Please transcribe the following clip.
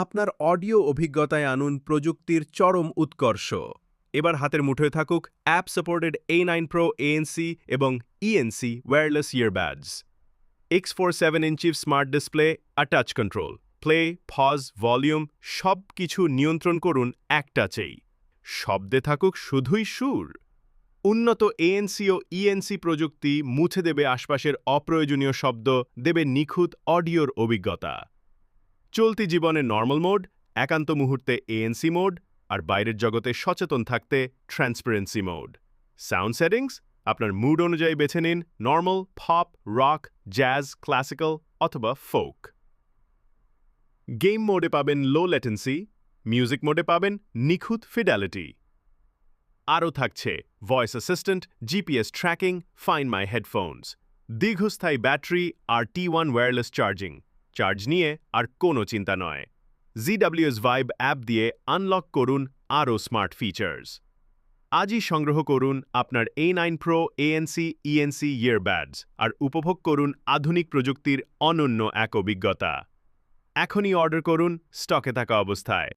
আপনার অডিও অভিজ্ঞতায় আনুন প্রযুক্তির চরম উৎকর্ষ। এবার হাতের মুঠোয় থাকুক app supported A9 Pro ANC এবং ENC ওয়্যারলেস ইয়ারবাডস। X47 ইঞ্চি স্মার্ট ডিসপ্লে আর touch control, play, pause, volume সব কিছু নিয়ন্ত্রণ করুন এক টাচেই। শব্দে থাকুক শুধুই সুর। উন্নত ANC ও ENC প্রযুক্তি মুছে দেবে আশপাশের অপ্রয়োজনীয় শব্দ, দেবে নিখুঁত অডিওর অভিজ্ঞতা। চলতি জীবনে নর্মাল মোড, একান্ত মুহূর্তে ANC মোড, আর বাইরের জগতে সচেতন থাকতে ট্রান্সপারেন্সি মোড। সাউন্ড সেটিংস আপনার মুড অনুযায়ী বেছে নিন normal, pop, rock, jazz, classical অথবা ফোক। গেম মোডে পাবেন লো লেটেন্সি, মিউজিক মোডে পাবেন নিখুঁত ফিডেলিটি। আরও থাকছে voice assistant, GPS tracking, find my headphones, দীর্ঘস্থায়ী ব্যাটারি আর T1 ওয়্যারলেস চার্জিং। চার্জ নিয়ে আর কোনো চিন্তা নয়। ZWS Vibe অ্যাপ দিয়ে আনলক করুন আরও স্মার্ট ফিচার্স। আজই সংগ্রহ করুন আপনার A9 Pro ANC ENC earbuds আর উপভোগ করুন আধুনিক প্রযুক্তির অনন্য এক অভিজ্ঞতা। এখনই অর্ডার করুন স্টকে থাকা অবস্থায়।